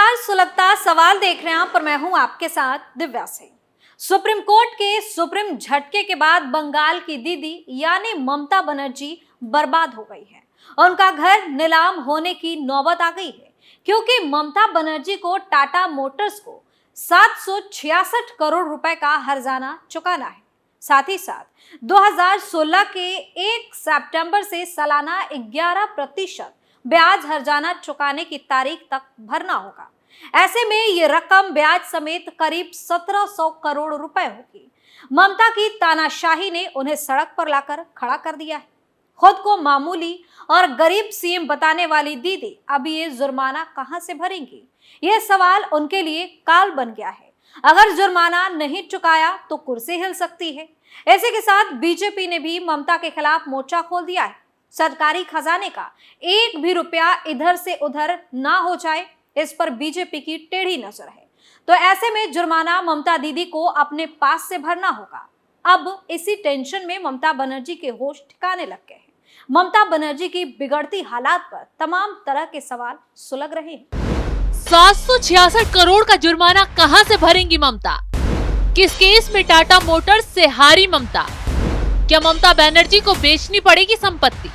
नमस्कार, सुलगता सवाल देख रहे हैं आप और मैं हूं आपके साथ दिव्या सिंह। सुप्रीम कोर्ट के सुप्रीम झटके के बाद बंगाल की दीदी यानी ममता बनर्जी बर्बाद हो गई है और उनका घर नीलाम होने की नौबत आ गई है, क्योंकि ममता बनर्जी को टाटा मोटर्स को 766 करोड़ रुपए का हर्जाना चुकाना है। साथ ही साथ 2016 के 1 सितंबर से सालाना 11% ब्याज हर्जाना चुकाने की तारीख तक भरना होगा। ऐसे में ये रकम ब्याज समेत करीब 1700 करोड़ रुपए होगी। ममता की तानाशाही ने उन्हें सड़क पर लाकर खड़ा कर दिया है। खुद को मामूली और गरीब सीएम बताने वाली दीदी अब ये जुर्माना कहां से भरेंगी, ये सवाल उनके लिए काल बन गया है। अगर जुर्माना नहीं चुकाया तो कुर्सी हिल सकती है। इसी के साथ बीजेपी ने भी ममता के खिलाफ मोर्चा खोल दिया है। सरकारी खजाने का एक भी रुपया इधर से उधर ना हो जाए, इस पर बीजेपी की टेढ़ी नजर है। तो ऐसे में जुर्माना ममता दीदी को अपने पास से भरना होगा। अब इसी टेंशन में ममता बनर्जी के होश ठिकाने लग गए हैं। ममता बनर्जी की बिगड़ती हालात पर तमाम तरह के सवाल सुलग रहे हैं। 766 करोड़ का जुर्माना कहां से भरेंगी ममता? किस केस में टाटा मोटर्स से हारी ममता? क्या ममता बनर्जी को बेचनी पड़ेगी संपत्ति?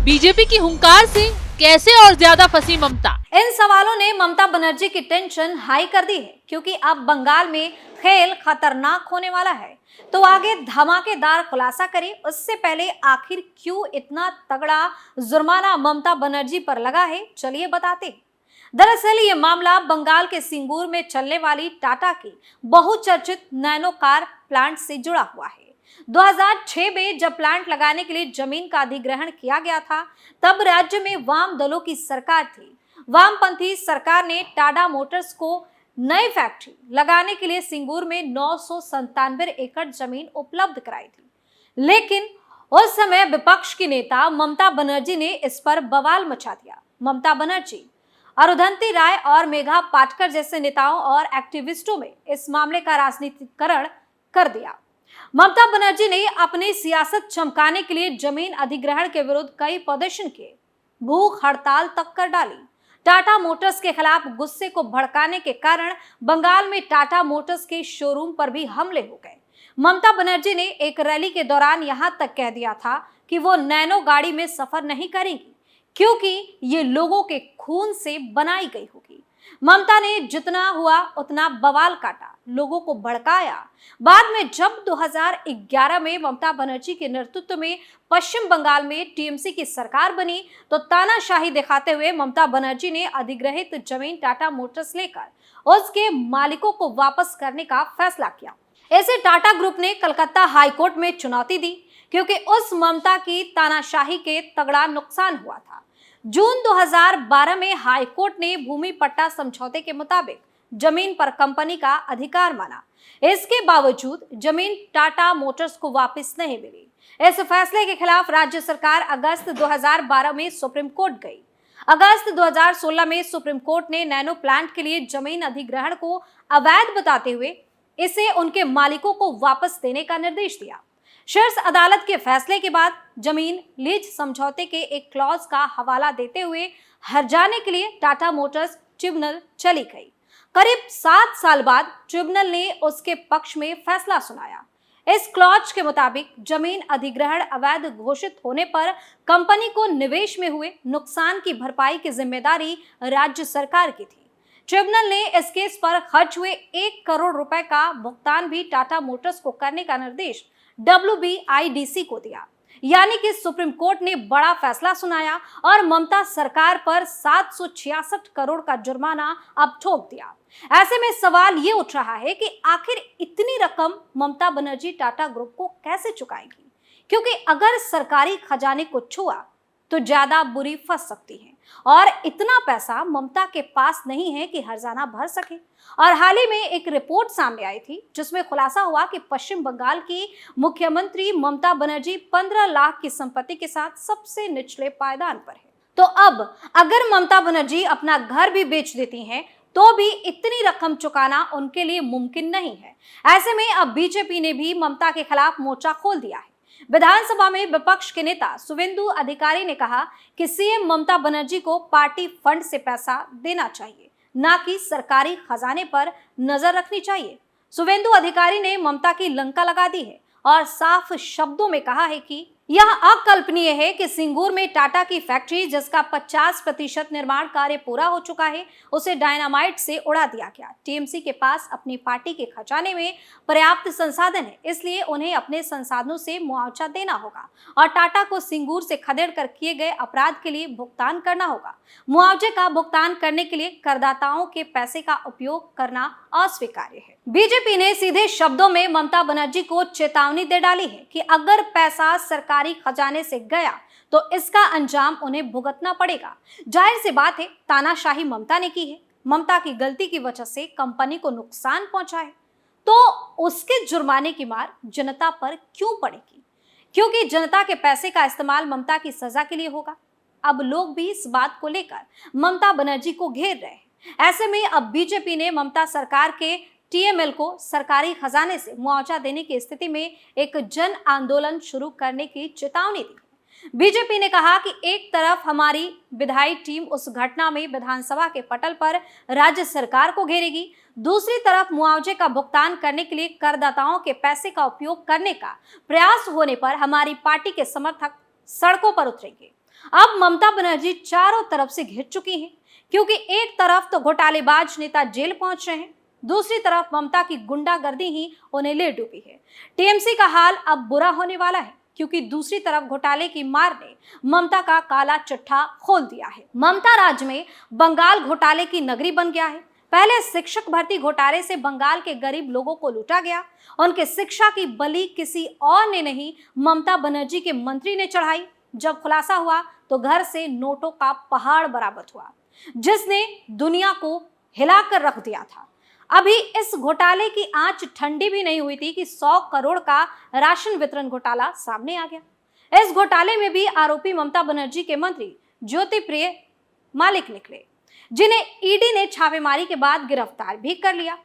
बीजेपी की हुंकार से कैसे और ज्यादा फंसी ममता? इन सवालों ने ममता बनर्जी की टेंशन हाई कर दी है, क्योंकि अब बंगाल में खेल खतरनाक होने वाला है। तो आगे धमाकेदार खुलासा करें उससे पहले आखिर क्यों इतना तगड़ा जुर्माना ममता बनर्जी पर लगा है, चलिए बताते हैं। दरअसल ये मामला बंगाल के सिंगूर में चलने वाली टाटा की बहुचर्चित नैनो कार प्लांट से जुड़ा हुआ है। 2006 में जब प्लांट लगाने के लिए जमीन का अधिग्रहण किया गया था, तब राज्य में वाम दलों की सरकार थी। वामपंथी सरकार ने टाटा मोटर्स को नई फैक्ट्री लगाने के लिए सिंगूर में 997 एकड़ जमीन उपलब्ध कराई थी। लेकिन उस समय विपक्ष की नेता ममता बनर्जी ने इस पर बवाल मचा दिया। ममता बनर्जी, अरुंधति राय और मेघा पाटकर जैसे नेताओं और एक्टिविस्टों में इस मामले का राजनीतिकरण कर दिया। ममता बनर्जी ने अपनी सियासत चमकाने के लिए जमीन अधिग्रहण के विरुद्ध कई प्रदर्शन किए, भूख हड़ताल तक कर डाली। टाटा मोटर्स के खिलाफ गुस्से को भड़काने के कारण बंगाल में टाटा मोटर्स के शोरूम पर भी हमले हो गए। ममता बनर्जी ने एक रैली के दौरान यहां तक कह दिया था कि वो नैनो गाड़ी में सफर नहीं करेंगी, क्योंकि ये लोगों के खून से बनाई गई होगी। ममता ने जितना हुआ उतना बवाल काटा, लोगों को भड़काया। बाद में जब 2011 में ममता बनर्जी के नेतृत्व में पश्चिम बंगाल में टीएमसी की सरकार बनी, तो तानाशाही दिखाते हुए ममता बनर्जी ने अधिग्रहित जमीन टाटा मोटर्स लेकर उसके मालिकों को वापस करने का फैसला किया। इसे टाटा ग्रुप ने कलकत्ता हाईकोर्ट में चुनौती दी, क्योंकि उस ममता की तानाशाही के तगड़ा नुकसान हुआ था। जून 2012 में हाईकोर्ट ने भूमि पट्टा समझौते के मुताबिक जमीन पर कंपनी का अधिकार माना। इसके बावजूद जमीन टाटा मोटर्स को वापस नहीं मिली। इस फैसले के खिलाफ राज्य सरकार अगस्त 2012 में सुप्रीम कोर्ट गई। अगस्त 2016 में सुप्रीम कोर्ट ने नैनो प्लांट के लिए जमीन अधिग्रहण को अवैध बताते हुए इसे उनके मालिकों को वापस देने का निर्देश दिया। शीर्ष अदालत के फैसले के बाद जमीन लीज समझौते के एक क्लॉज का हवाला देते हुए हर्जाने के लिए टाटा मोटर्स ट्रिब्यूनल चली गई। करीब 7 साल बाद ट्रिब्यूनल ने उसके पक्ष में फैसला सुनाया। इस क्लॉज के मुताबिक जमीन अधिग्रहण अवैध घोषित होने पर कंपनी को निवेश में हुए नुकसान की भरपाई की जिम्मेदारी राज्य सरकार की थी। ट्रिब्यूनल ने इस केस पर खर्च हुए 1 करोड़ रुपए का भुगतान भी टाटा मोटर्स को करने का निर्देश WBIDC को दिया। यानी कि सुप्रीम कोर्ट ने बड़ा फैसला सुनाया और ममता सरकार पर 766 करोड़ का जुर्माना अब ठोक दिया। ऐसे में सवाल ये उठ रहा है कि आखिर इतनी रकम ममता बनर्जी टाटा ग्रुप को कैसे चुकाएंगी, क्योंकि अगर सरकारी खजाने को छुआ तो ज्यादा बुरी फंस सकती है और इतना पैसा ममता के पास नहीं है कि हर्जाना भर सके। और हाल ही में एक रिपोर्ट सामने आई थी जिसमें खुलासा हुआ कि पश्चिम बंगाल की मुख्यमंत्री ममता बनर्जी 15 लाख की संपत्ति के साथ सबसे निचले पायदान पर है। तो अब अगर ममता बनर्जी अपना घर भी बेच देती हैं तो भी इतनी रकम चुकाना उनके लिए मुमकिन नहीं है। ऐसे में अब बीजेपी ने भी ममता के खिलाफ मोर्चा खोल दिया है। विधानसभा में विपक्ष के नेता शुवेंदु अधिकारी ने कहा कि सीएम ममता बनर्जी को पार्टी फंड से पैसा देना चाहिए, ना कि सरकारी खजाने पर नजर रखनी चाहिए। शुभेंदु अधिकारी ने ममता की लंका लगा दी है और साफ शब्दों में कहा है कि यह अकल्पनीय है कि सिंगूर में टाटा की फैक्ट्री, जिसका 50% निर्माण कार्य पूरा हो चुका है, उसे डायनामाइट से उड़ा दिया गया। टीएमसी के पास अपनी पार्टी के खजाने में पर्याप्त संसाधन है, इसलिए उन्हें अपने संसाधनों से मुआवजा देना होगा और टाटा को सिंगूर से खदेड़ कर किए गए अपराध के लिए भुगतान करना होगा। मुआवजे का भुगतान करने के लिए करदाताओं के पैसे का उपयोग करना अस्वीकार्य है। बीजेपी ने सीधे शब्दों में ममता बनर्जी को चेतावनी दे डाली है कि अगर पैसा सरकारी खजाने से गया तो इसका अंजाम उन्हें भुगतना पड़ेगा। जाहिर सी बात है, तानाशाही ममता ने की है। ममता की गलती की वजह से कंपनी को नुकसान पहुंचा है, तो उसके जुर्माने की मार जनता पर क्यों पड़ेगी? क्योंकि जनता के पैसे का इस्तेमाल ममता की सजा के लिए होगा। अब लोग भी इस बात को लेकर ममता बनर्जी को घेर रहे हैं। ऐसे में अब बीजेपी ने ममता सरकार के टीएमएल को सरकारी खजाने से मुआवजा देने की स्थिति में एक जन आंदोलन शुरू करने की चेतावनी दी। बीजेपी ने कहा कि एक तरफ हमारी विधायी टीम उस घटना में विधानसभा के पटल पर राज्य सरकार को घेरेगी, दूसरी तरफ मुआवजे का भुगतान करने के लिए करदाताओं के पैसे का उपयोग करने का प्रयास होने पर हमारी पार्टी के समर्थक सड़कों पर उतरेंगे। अब ममता बनर्जी चारों तरफ से घिर चुकी हैं, क्योंकि एक तरफ तो घोटालेबाज नेता जेल पहुंच रहे हैं, दूसरी तरफ ममता की गुंडागर्दी ही उन्हें ले डूबी है। टीएमसी का हाल अब बुरा होने वाला है, क्योंकि दूसरी तरफ घोटाले की मार ने ममता का काला चिट्ठा खोल दिया है। ममता राज्य में बंगाल घोटाले की नगरी बन गया है। पहले शिक्षक भर्ती घोटाले से बंगाल के गरीब लोगों को लूटा गया। उनके शिक्षा की बलि किसी और ने नहीं, ममता बनर्जी के मंत्री ने चढ़ाई। जब खुलासा हुआ तो घर से नोटों का पहाड़ बरामद हुआ, जिसने दुनिया को हिलाकर रख दिया था। अभी इस घोटाले की आंच ठंडी भी नहीं हुई थी कि 100 करोड़ का राशन वितरण घोटाला सामने आ गया। इस घोटाले में भी आरोपी ममता बनर्जी के मंत्री ज्योतिप्रिय मलिक निकले, जिन्हें ईडी ने छापेमारी के बाद गिरफ्तार भी कर लिया।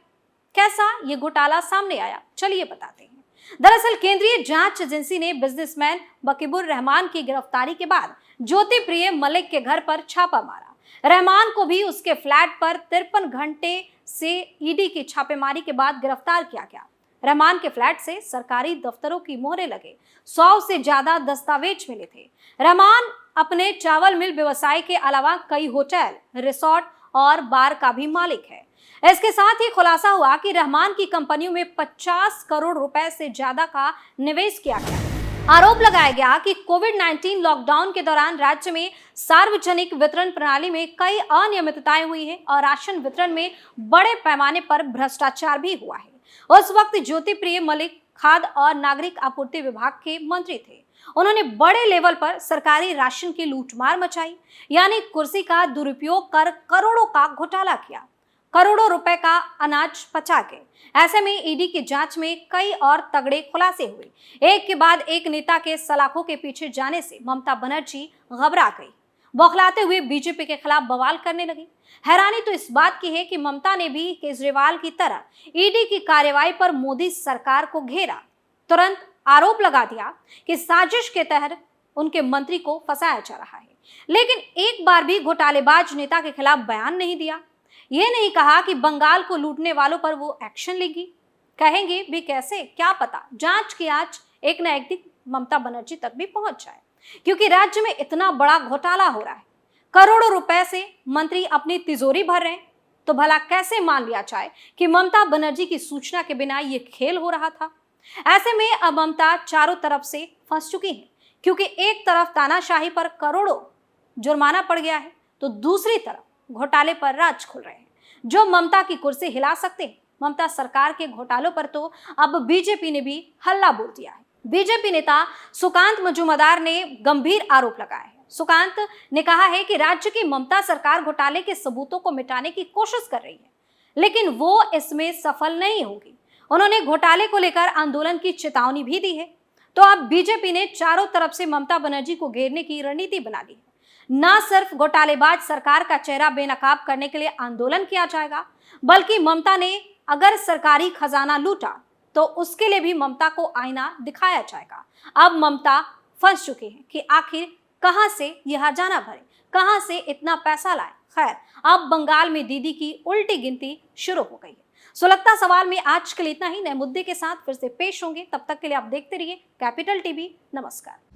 कैसा ये घोटाला सामने आया, चलिए बताते हैं। दरअसल केंद्रीय जांच एजेंसी ने बिजनेसमैन वकीबुर रहमान की गिरफ्तारी के बाद ज्योतिप्रिय मलिक के घर पर छापा मारा। रहमान को भी उसके फ्लैट पर 53 घंटे से ईडी की छापेमारी के बाद गिरफ्तार किया गया। रहमान के फ्लैट से सरकारी दफ्तरों की मोहरें लगे 100 से ज्यादा दस्तावेज मिले थे। रहमान अपने चावल मिल व्यवसाय के अलावा कई होटल, रिसोर्ट और बार का भी मालिक है। इसके साथ ही खुलासा हुआ कि रहमान की कंपनियों में 50 करोड़ रुपए से ज्यादा का निवेश किया गया। आरोप लगाया गया कि कोविड-19 लॉकडाउन के दौरान राज्य में सार्वजनिक वितरण प्रणाली में कई अनियमितताएं हुई हैं और राशन वितरण में बड़े पैमाने पर भ्रष्टाचार भी हुआ है। उस वक्त ज्योतिप्रिय मलिक खाद्य और नागरिक आपूर्ति विभाग के मंत्री थे। उन्होंने बड़े लेवल पर सरकारी राशन की लूटमार मचाई, यानी कुर्सी का दुरुपयोग कर करोड़ों का घोटाला किया। करोड़ों रुपए का अनाज पचा के। ऐसे में ईडी की जांच में कई और तगड़े खुलासे हुए। एक के बाद एक नेता के सलाखों के पीछे जाने से ममता बनर्जी घबरा गई, बौखलाते हुए बीजेपी के खिलाफ बवाल करने लगी। हैरानी तो इस बात की है कि ममता ने भी केजरीवाल की तरह ईडी की कार्रवाई पर मोदी सरकार को घेरा, तुरंत आरोप लगा दिया कि साजिश के तहत उनके मंत्री को फंसाया जा रहा है। लेकिन एक बार भी घोटालेबाज नेता के खिलाफ बयान नहीं दिया। ये नहीं कहा कि बंगाल को लूटने वालों पर वो एक्शन लेगी। कहेंगे भी कैसे, क्या पता जांच की आंच एक न एक दिन ममता बनर्जी तक भी पहुंच जाए, क्योंकि राज्य में इतना बड़ा घोटाला हो रहा है, करोड़ों रुपए से मंत्री अपनी तिजोरी भर रहे हैं, तो भला कैसे मान लिया जाए कि ममता बनर्जी की सूचना के बिना ये खेल हो रहा था। ऐसे में अब ममता चारों तरफ से फंस चुकी है, क्योंकि एक तरफ तानाशाही पर करोड़ों जुर्माना पड़ गया है, तो दूसरी तरफ घोटाले पर राज खुल रहे हैं जो ममता की कुर्सी हिला सकते हैं। ममता सरकार के घोटालों पर तो अब बीजेपी ने भी हल्ला बोल दिया है। बीजेपी नेता सुकांत मजूमदार ने गंभीर आरोप लगाया है। सुकांत ने कहा है कि राज्य की ममता सरकार घोटाले के सबूतों को मिटाने की कोशिश कर रही है, लेकिन वो इसमें सफल नहीं होगी। उन्होंने घोटाले को लेकर आंदोलन की चेतावनी भी दी है। तो अब बीजेपी ने चारों तरफ से ममता बनर्जी को घेरने की रणनीति बना दी है। न सिर्फ घोटालेबाज सरकार का चेहरा बेनकाब करने के लिए आंदोलन किया जाएगा, बल्कि ममता ने अगर सरकारी खजाना लूटा तो उसके लिए भी ममता को आईना दिखाया जाएगा। अब ममता फंस चुकी है कि आखिर कहां से यह जाना भरे, कहां से इतना पैसा लाए। खैर, अब बंगाल में दीदी की उल्टी गिनती शुरू हो गई है। सुलगता सवाल में आज के लिए इतना ही। नए मुद्दे के साथ फिर से पेश होंगे, तब तक के लिए आप देखते रहिए कैपिटल टीवी। नमस्कार।